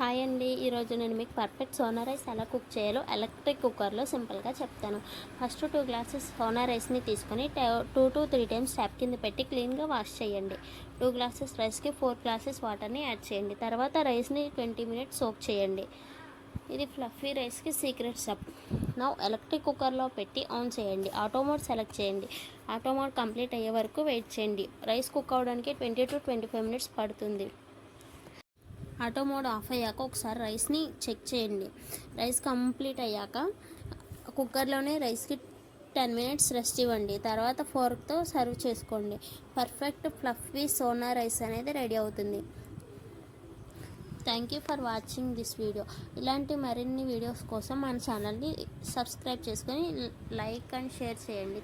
Hi అండి. ఈరోజు నేను మీకు పర్ఫెక్ట్ సోనా రైస్ ఎలా కుక్ చేయాలో ఎలక్ట్రిక్ కుక్కర్లో సింపుల్గా చెప్తాను. ఫస్ట్ 2 గ్లాసెస్ సోనా రైస్ని తీసుకొని 2 to 3 టైమ్స్ ట్యాప్ కింద పెట్టి క్లీన్గా వాష్ చేయండి. 2 గ్లాసెస్ రైస్కి 4 గ్లాసెస్ వాటర్ని యాడ్ చేయండి. తర్వాత రైస్ని 20 మినిట్స్ సోక్ చేయండి. ఇది ఫ్లఫీ రైస్కి సీక్రెట్ స్టెప్. నౌ ఎలక్ట్రిక్ కుక్కర్లో పెట్టి ఆన్ చేయండి. ఆటో మోడ్ సెలెక్ట్ చేయండి. ఆటో మోడ్ కంప్లీట్ అయ్యే వరకు వెయిట్ చేయండి. రైస్ కుక్ అవడానికి 20 to 25 మినిట్స్ పడుతుంది. ఆటో మోడ్ ఆఫ్ అయ్యాక ఒకసారి రైస్ని చెక్ చేయండి. రైస్ కంప్లీట్ అయ్యాక కుక్కర్లోనే రైస్కి 10 మినిట్స్ రెస్ట్ ఇవ్వండి. తర్వాత ఫోర్క్తో సర్వ్ చేసుకోండి. పర్ఫెక్ట్ ఫ్లఫీ సోనా రైస్ అనేది రెడీ అవుతుంది. Thank you for watching this video. ఇలాంటి మరిన్ని వీడియోస్ కోసం మన ఛానల్ని సబ్స్క్రైబ్ చేసుకొని లైక్ అండ్ షేర్ చేయండి.